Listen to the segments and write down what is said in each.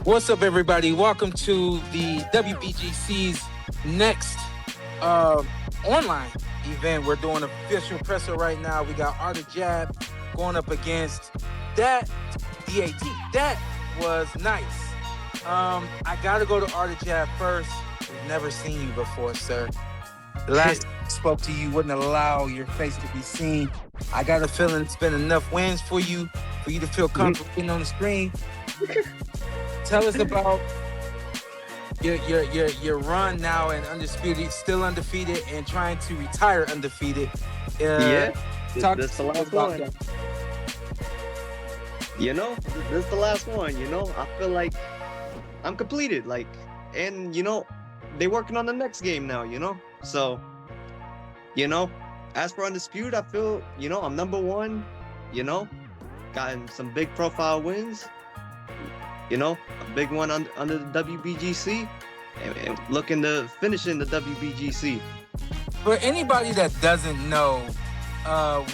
What's up, everybody? Welcome to the WBGC's next online event. We're doing an official presser right now. We got ArtOfJab going up against that DAT. That was nice. I gotta go to ArtOfJab first. We've never seen you before, sir. The last time I spoke to you wouldn't allow your face to be seen. I got a feeling it's been enough wins for you to feel comfortable being on the screen. Tell us about your run now and Undisputed, still undefeated and trying to retire undefeated. This is the last one. That. This is the last one. I feel like I'm completed. And they're working on the next game now. So, as for Undisputed, I feel I'm number one. Gotten some big profile wins. A big one under the WBGC, and looking to finish in the WBGC. For anybody that doesn't know,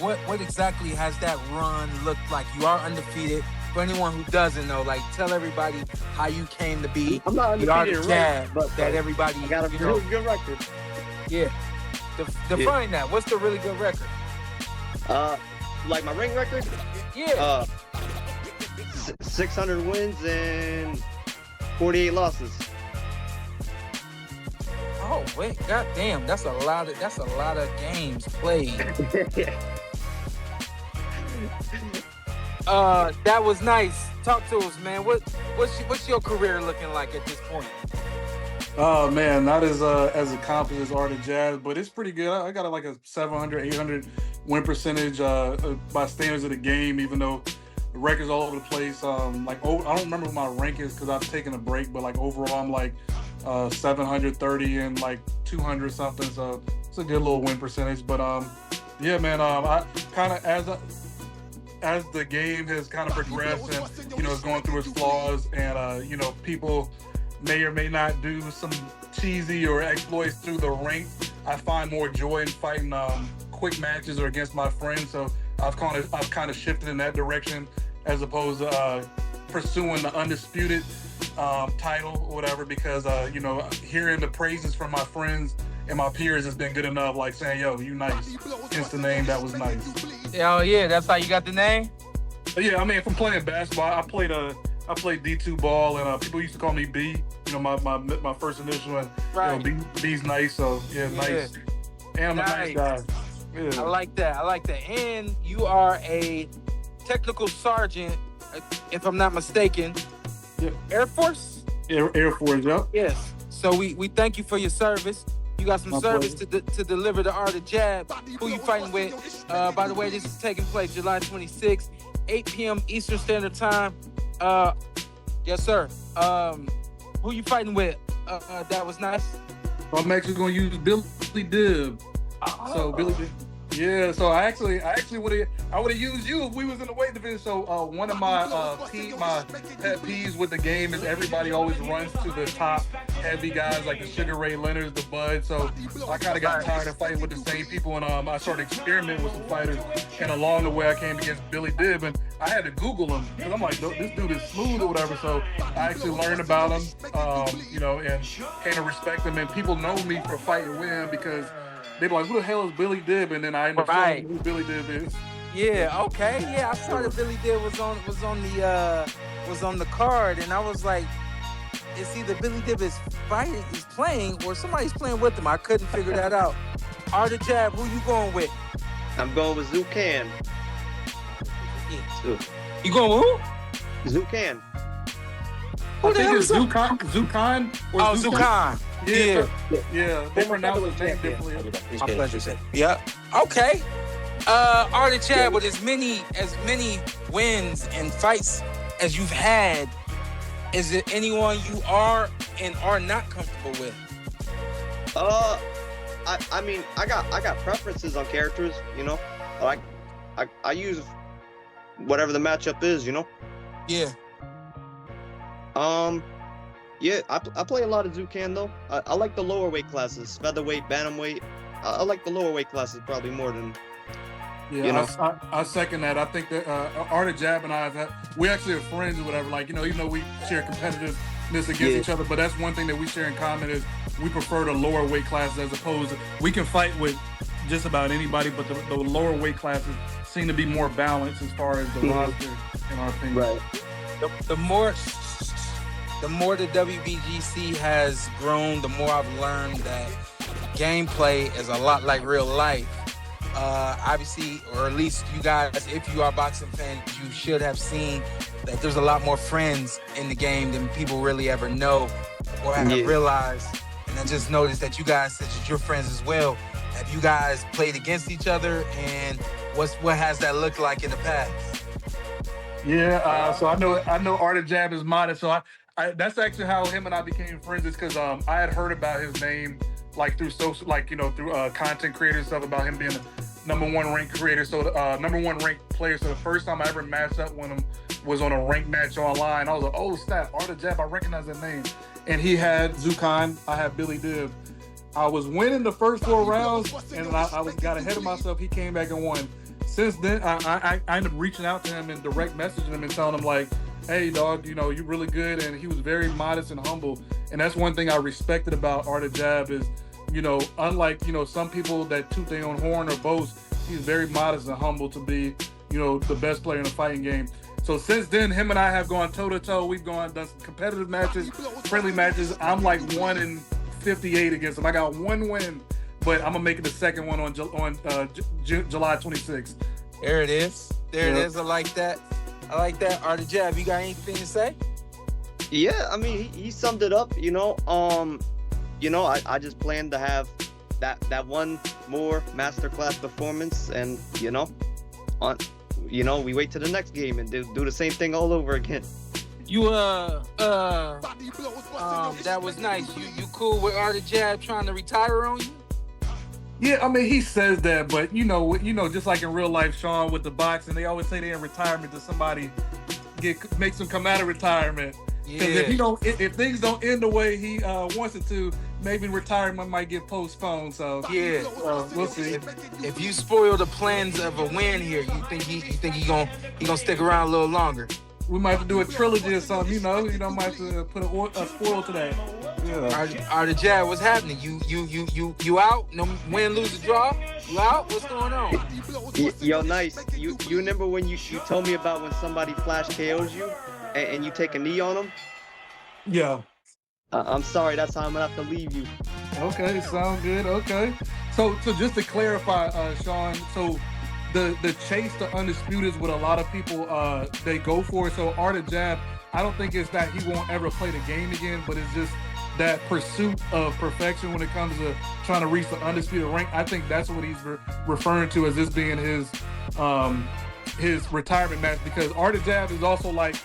what exactly has that run looked like? You are undefeated. For anyone who doesn't know, tell everybody how you came to be. I'm not undefeated, right? But that everybody got a really good record. Yeah. Define that. What's the really good record? Like my ring record? Yeah. 600 wins and 48 losses. Oh wait, goddamn, that's a lot of games played. That was nice. Talk to us, man. What's your career looking like at this point? Oh man, not as accomplished as ArtOfJab, but it's pretty good. I got like a 700, 800 win percentage by standards of the game, even though the record's all over the place. I don't remember what my rank is because I've taken a break, but overall I'm like 730 and 200 something. So it's a good little win percentage. But yeah, man, I kind of as the game has kind of progressed and it's going through its flaws and people may or may not do some cheesy or exploits through the rank. I find more joy in fighting quick matches or against my friends. So I've kind of shifted in that direction as opposed to pursuing the Undisputed title or whatever, because hearing the praises from my friends and my peers has been good enough, saying, yo, you nice. Hence the name, that was nice. Oh yeah, that's how you got the name? But yeah, I mean, from playing basketball, I played D2 ball and people used to call me B, my first initial, and right. B's nice, so yeah, nice. And I'm a nice guy. Yeah. I like that. And you are a technical sergeant, if I'm not mistaken. Yep. Air Force? Air Force, yep. Yes. So we thank you for your service. You got some service to deliver the ArtOfJab. Who you fighting with? By the way, this is taking place July 26th, 8 p.m. Eastern Standard Time. Yes, sir. Who you fighting with? That was nice. I'm actually going to use Billy Dib. Oh. So Billy Dib. Yeah, so I would have used you if we was in the weight division. So one of my pet peeves with the game is everybody always runs to the top heavy guys like the Sugar Ray Leonards, the Bud. So I kind of got tired of fighting with the same people, and I started experimenting with some fighters. And along the way, I came against Billy Dib, and I had to Google him because I'm like, this dude is smooth or whatever. So I actually learned about him, and came to respect him. And people know me for fighting with him because they were like, who the hell is Billy Dib? And then I ended up showing who Billy Dib is. Yeah, okay. Yeah, I saw that Billy Dib was on the card, and I was like, it's either Billy Dib is playing, or somebody's playing with him. I couldn't figure that out. ArtOfJab, who you going with? I'm going with Zucan. Yeah. You going with who? Zucan. Who the hell is Zucan? Oh, Zucan. Yeah. They pronounce his name differently. My pleasure. Yeah. Okay. ArtOfJab, with as many wins and fights as you've had, is there anyone you are and are not comfortable with? I mean, I got preferences on characters. I use whatever the matchup is. Yeah. Yeah, I play a lot of Zucan though. I like the lower weight classes, featherweight, bantamweight. I like the lower weight classes probably more than Yeah, You know. I second that. I think that ArtOfJab and I we actually are friends or whatever. Like, even though we share competitiveness against each other, but that's one thing that we share in common is we prefer the lower weight classes as opposed to, we can fight with just about anybody, but the lower weight classes seem to be more balanced as far as the roster, in our opinion. Right. The more the WBGC has grown, the more I've learned that gameplay is a lot like real life. Obviously, or at least you guys, if you are boxing fans, you should have seen that there's a lot more friends in the game than people really ever know or have realized. And I just noticed that you guys, such as your friends as well, have you guys played against each other, and what has that looked like in the past? Yeah, so I know ArtOfJab is modest, so I that's actually how him and I became friends, is because I had heard about his name like through social, like, through content creators and stuff, about him being the #1 ranked creator, so #1 ranked player. So the first time I ever matched up with him was on a ranked match online. I was like, oh snap, ArtOfJab, I recognize that name. And he had Zukan, I had Billy Div. I was winning the first 4 rounds, and I got ahead of myself. He came back and won. Since then, I ended up reaching out to him and direct messaging him and telling him, like, hey, dog, you're really good. And he was very modest and humble. And that's one thing I respected about ArtOfJab is, unlike, some people that toot their own horn or boast, he's very modest and humble to be, the best player in the fighting game. So since then, him and I have gone toe-to-toe. We've done some competitive matches, friendly matches. I'm like 1-58 against him. I got 1 win, but I'm gonna make it the second one on July 26th. There it is. There it is. I like that. ArtOfJab, you got anything to say? Yeah, I mean, he summed it up. I just plan to have that one more masterclass performance, and we wait to the next game and do the same thing all over again. That was nice. You cool with ArtOfJab trying to retire on you? Yeah, I mean, he says that, but just like in real life, Sean, with the boxing, they always say they're in retirement till somebody makes them come out of retirement. Because if things don't end the way he wants it to, maybe retirement might get postponed. So yeah, we'll see. If you spoil the plans of a win here, you think he gonna stick around a little longer? We might have to do a trilogy or something. Might have to put a spoil to that. Yeah. ArtOfJab, what's happening? You out? No win, lose, or draw? You out? What's going on? Yo, nice. You remember when you told me about when somebody flash KOs you and you take a knee on them? Yeah. I'm sorry. That's how I'm gonna have to leave you. Okay, sound good. Okay. So just to clarify, Sean, so the chase to Undisputed is what a lot of people they go for. So ArtOfJab, I don't think it's that he won't ever play the game again, but it's just that pursuit of perfection when it comes to trying to reach the undisputed rank. I think that's what he's referring to as this being his retirement match, because ArtOfJab is also like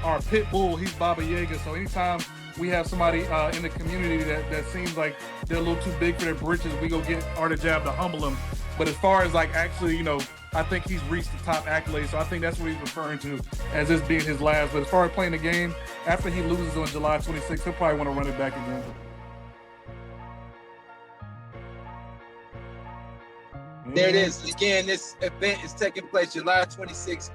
our pit bull. He's Baba Yaga. So anytime we have somebody in the community that seems like they're a little too big for their britches, we go get ArtOfJab to humble them. But as far as like actually, I think he's reached the top accolades. So I think that's what he's referring to as this being his last. But as far as playing the game, after he loses on July 26th, he'll probably want to run it back again. There it is. Again, this event is taking place July 26th,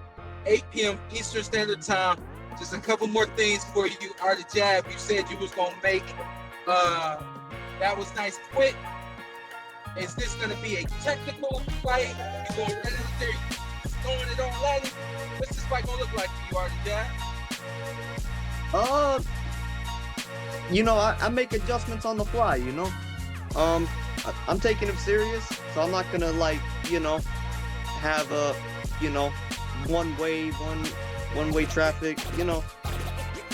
8 p.m. Eastern Standard Time. Just a couple more things for you, ArtOfJab. You said you was going to make That Was Nice quick. Is this going to be a technical fight? You going right out there, throwing it on Latin? What's this fight going to look like for you, ArtOfJab? I make adjustments on the fly, I'm taking him serious, so I'm not gonna have a one way traffic.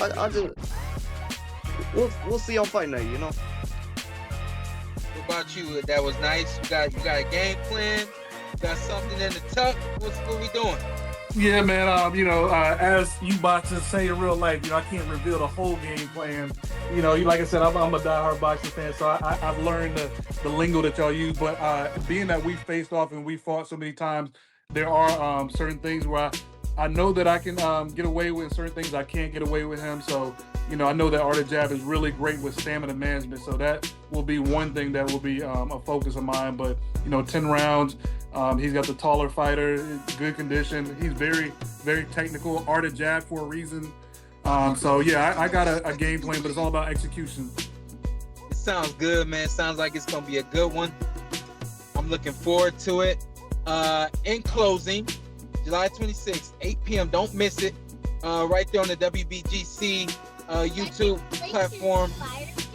I just we'll see on fight night. What about you? That was nice. You got a game plan. You got something in the tuck. What we doing? Yeah, man. As you boxers say in real life, I can't reveal the whole game plan. Like I said, I'm a diehard boxing fan, so I've learned the lingo that y'all use. But being that we faced off and we fought so many times, there are certain things where I know that I can get away with, certain things I can't get away with him. So, I know that ArtOfJab is really great with stamina management. So that will be one thing that will be a focus of mine. But, 10 rounds, He's got the taller fighter, good condition. He's very, very technical. ArtOfJab for a reason. So yeah, I got a game plan, but it's all about execution. It sounds good, man. Sounds like it's gonna be a good one. I'm looking forward to it. In closing, July 26th, 8 p.m. Don't miss it. Right there on the WBGC YouTube platform.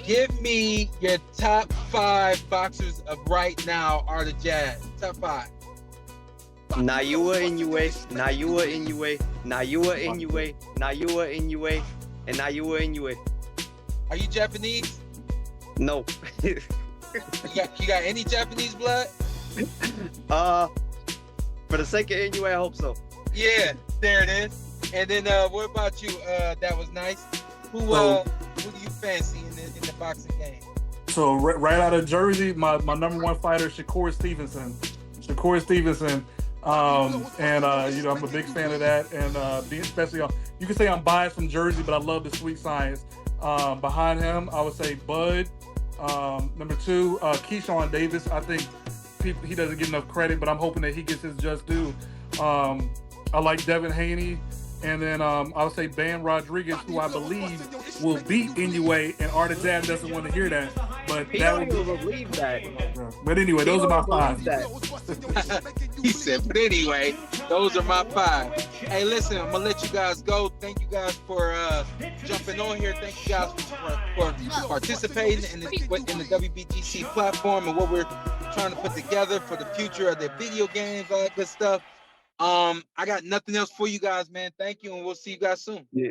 Give me your top 5 boxers of right now, ArtOfJab. Top 5. Naoya Inoue, Naoya Inoue, Naoya Inoue, Naoya Inoue, and Naoya Inoue. Are you Japanese? No. You got any Japanese blood? For the sake of Inoue, I hope so. Yeah, there it is. And then what about you? That was nice. Who do you fancy in the boxing game? So right out of Jersey, my number 1 fighter, Shakur Stevenson. And you know, I'm a big fan of that, and especially you can say I'm biased from Jersey, but I love the sweet science. Behind him, I would say Bud. Number 2, Keyshawn Davis. I think he doesn't get enough credit, but I'm hoping that he gets his just due. I like Devin Haney. And then I would say Bam Rodriguez, who I believe will beat Inoue, and ArtOfJab doesn't want to hear that. But He that don't would even believe that. But anyway, those are my 5. He said, but anyway, those are my 5. Hey, listen, I'm gonna let you guys go. Thank you guys for jumping on here. Thank you guys for participating in the WBGC platform and what we're trying to put together for the future of the video games, all that good stuff. I got nothing else for you guys, man. Thank you, and we'll see you guys soon. Yeah.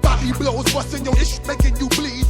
Body blows, busting your ish, making you bleed.